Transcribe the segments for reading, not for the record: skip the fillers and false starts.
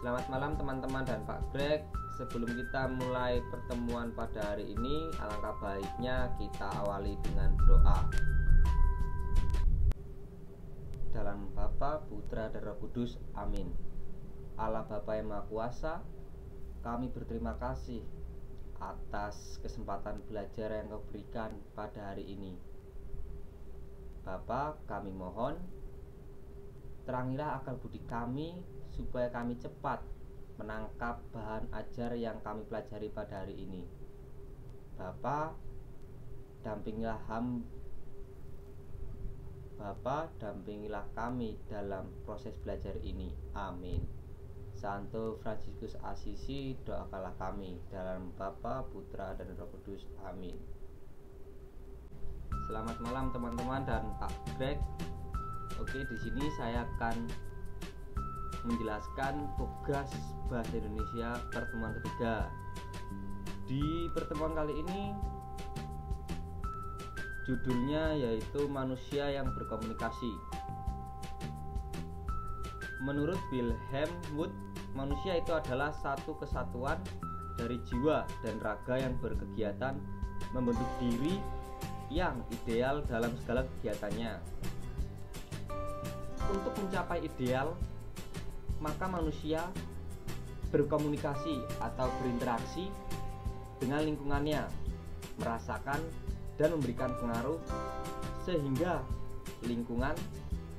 Selamat malam teman-teman dan Pak Greg. Sebelum kita mulai pertemuan pada hari ini, alangkah baiknya kita awali dengan doa. Dalam Bapa, Putra, dan Roh Kudus, amin. Allah Bapa yang Maha Kuasa, kami berterima kasih atas kesempatan belajar yang Kau berikan pada hari ini. Bapa, kami mohon terangilah akal budi kami supaya kami cepat menangkap bahan ajar yang kami pelajari pada hari ini. Bapa, dampingilah kami dalam proses belajar ini. Amin. Santo Fransiskus Assisi, doakanlah kami. Dalam Bapa, Putra, dan Roh Kudus. Amin. Selamat malam teman-teman dan Pak Greg. Oke, di sini saya akan menjelaskan tugas Bahasa Indonesia pertemuan ketiga. Di pertemuan kali ini judulnya yaitu manusia yang berkomunikasi. Menurut Wilhelm Wundt, manusia itu adalah satu kesatuan dari jiwa dan raga yang berkegiatan membentuk diri yang ideal dalam segala kegiatannya. Untuk mencapai ideal, maka manusia berkomunikasi atau berinteraksi dengan lingkungannya, merasakan dan memberikan pengaruh sehingga lingkungan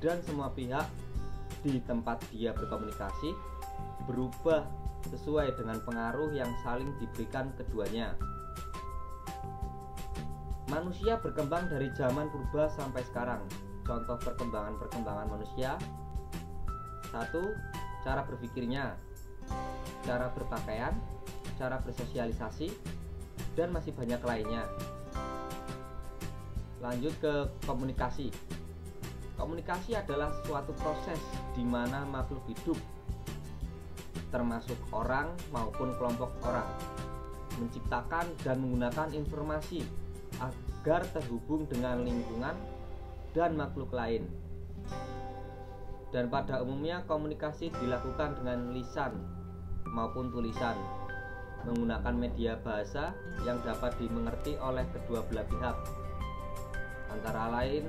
dan semua pihak di tempat dia berkomunikasi berubah sesuai dengan pengaruh yang saling diberikan keduanya. Manusia berkembang dari zaman purba sampai sekarang. Contoh perkembangan manusia: 1. Cara berpikirnya, cara berpakaian, cara bersosialisasi, dan masih banyak lainnya. Lanjut ke komunikasi. Komunikasi adalah suatu proses di mana makhluk hidup, termasuk orang maupun kelompok orang, menciptakan dan menggunakan informasi agar terhubung dengan lingkungan dan makhluk lain. Dan pada umumnya komunikasi dilakukan dengan lisan maupun tulisan, menggunakan media bahasa yang dapat dimengerti oleh kedua belah pihak, antara lain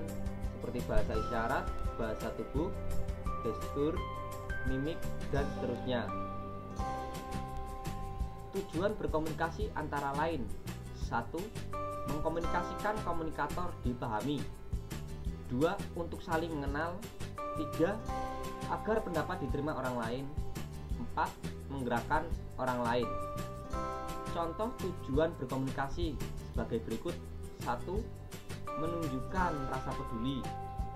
seperti bahasa isyarat, bahasa tubuh, gestur, mimik, dan seterusnya. Tujuan berkomunikasi antara lain: 1. Mengkomunikasikan komunikator dipahami. 2. Untuk saling mengenal. 3. Agar pendapat diterima orang lain. 4. Menggerakkan orang lain. Contoh tujuan berkomunikasi sebagai berikut: 1. Menunjukkan rasa peduli.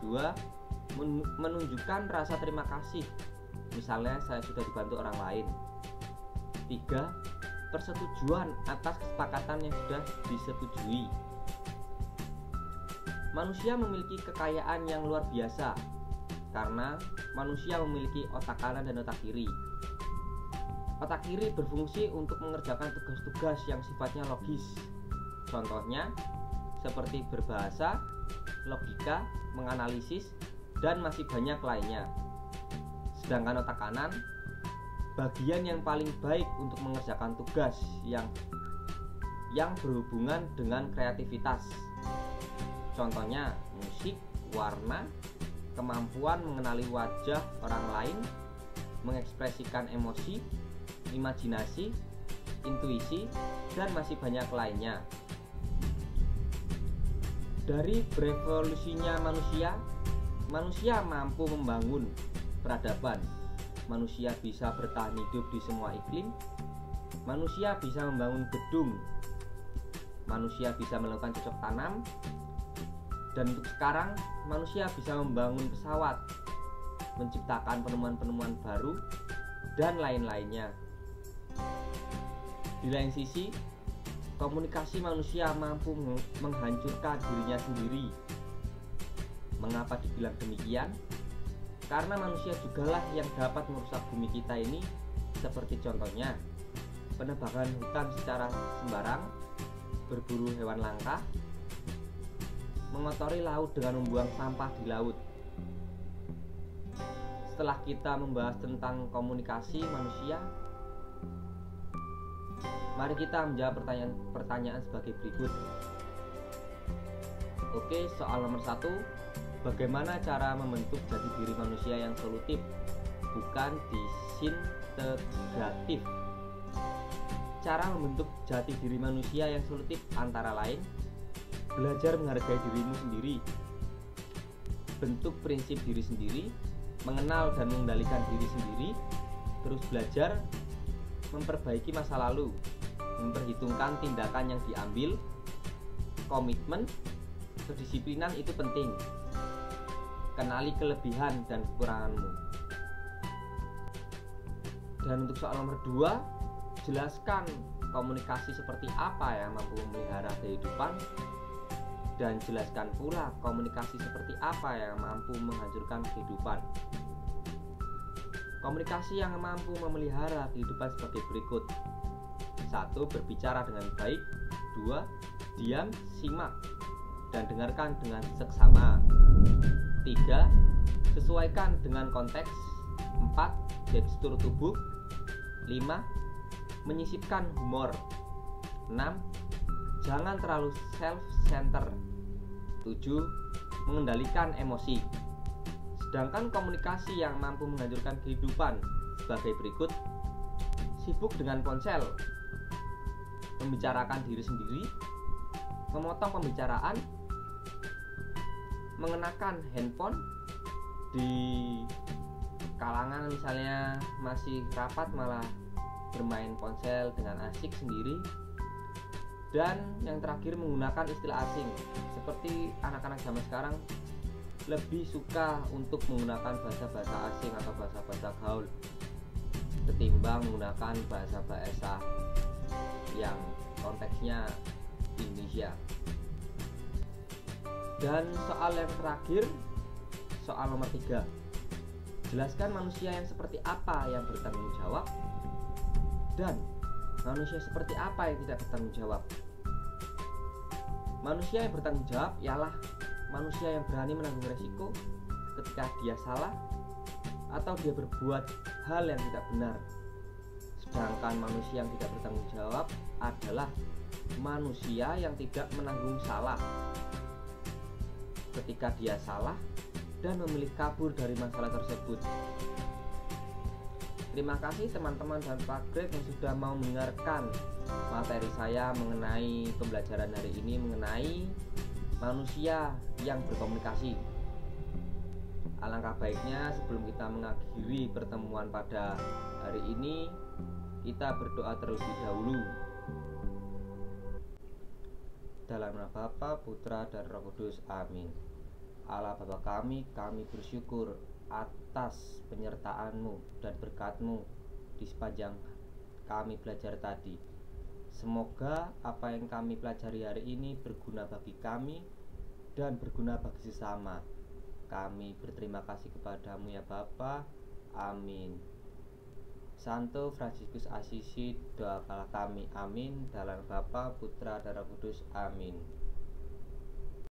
2. Menunjukkan rasa terima kasih, misalnya saya sudah dibantu orang lain. 3. Persetujuan atas kesepakatan yang sudah disetujui. Manusia memiliki kekayaan yang luar biasa karena manusia memiliki otak kanan dan otak kiri. Otak kiri berfungsi untuk mengerjakan tugas-tugas yang sifatnya logis. Contohnya seperti berbahasa, logika, menganalisis, dan masih banyak lainnya. Sedangkan otak kanan bagian yang paling baik untuk mengerjakan tugas yang berhubungan dengan kreativitas. Contohnya musik, warna, kemampuan mengenali wajah orang lain, mengekspresikan emosi, imajinasi, intuisi, dan masih banyak lainnya. Dari berevolusinya manusia mampu membangun peradaban. Manusia bisa bertahan hidup di semua iklim. Manusia bisa membangun gedung. Manusia bisa melakukan cocok tanam. Dan untuk sekarang, manusia bisa membangun pesawat, menciptakan penemuan-penemuan baru, dan lain-lainnya. Di lain sisi, komunikasi manusia mampu menghancurkan dirinya sendiri. Mengapa dibilang demikian? Karena manusia jugalah yang dapat merusak bumi kita ini, seperti contohnya penebangan hutan secara sembarang, berburu hewan langka, mengotori laut dengan membuang sampah di laut. setelah kita membahas tentang komunikasi manusia, mari kita menjawab pertanyaan sebagai berikut. Oke, soal nomor 1, bagaimana cara membentuk jati diri manusia yang solutif, bukan disintegratif? Cara membentuk jati diri manusia yang solutif antara lain: belajar menghargai dirimu sendiri, bentuk prinsip diri sendiri, mengenal dan mengendalikan diri sendiri, terus belajar memperbaiki masa lalu, memperhitungkan tindakan yang diambil, komitmen, kedisiplinan itu penting, kenali kelebihan dan kekuranganmu. Dan untuk soal nomor 2, jelaskan komunikasi seperti apa yang mampu memelihara kehidupan, dan jelaskan pula komunikasi seperti apa yang mampu menghancurkan kehidupan. Komunikasi yang mampu memelihara kehidupan sebagai berikut: 1. Berbicara dengan baik. 2. Diam, simak, dan dengarkan dengan seksama. 3. Sesuaikan dengan konteks. 4. Gestur tubuh. 5. Menyisipkan humor. 6. Jangan terlalu self-center. 7. Mengendalikan emosi. Sedangkan komunikasi yang mampu menghancurkan kehidupan sebagai berikut: sibuk dengan ponsel, membicarakan diri sendiri, memotong pembicaraan, mengenakan handphone di kalangan misalnya masih rapat malah bermain ponsel dengan asik sendiri. Dan yang terakhir, menggunakan istilah asing, seperti anak-anak zaman sekarang lebih suka untuk menggunakan bahasa-bahasa asing atau bahasa-bahasa gaul ketimbang menggunakan bahasa-bahasa yang konteksnya Indonesia. Dan soal yang terakhir, soal nomor 3, jelaskan manusia yang seperti apa yang bertanggung jawab dan manusia seperti apa yang tidak bertanggung jawab. Manusia yang bertanggung jawab ialah manusia yang berani menanggung resiko ketika dia salah atau dia berbuat hal yang tidak benar. Sedangkan manusia yang tidak bertanggung jawab adalah manusia yang tidak menanggung salah ketika dia salah dan memilih kabur dari masalah tersebut. Terima kasih teman-teman dan Pak Greg yang sudah mau mendengarkan materi saya mengenai pembelajaran hari ini mengenai manusia yang berkomunikasi. Alangkah baiknya sebelum kita mengakhiri pertemuan pada hari ini, kita berdoa terlebih dahulu. Dalam nama Bapa, Putra, dan Roh Kudus. Amin. Allah Bapa kami bersyukur atas penyertaan-Mu dan berkat-Mu di sepanjang kami belajar tadi. Semoga apa yang kami pelajari hari ini berguna bagi kami dan berguna bagi sesama. Kami berterima kasih kepadamu ya Bapa. Amin. Santo Fransiskus Assisi, doakanlah kami. Amin. Dalam Bapa, Putra, dan Roh Kudus. Amin.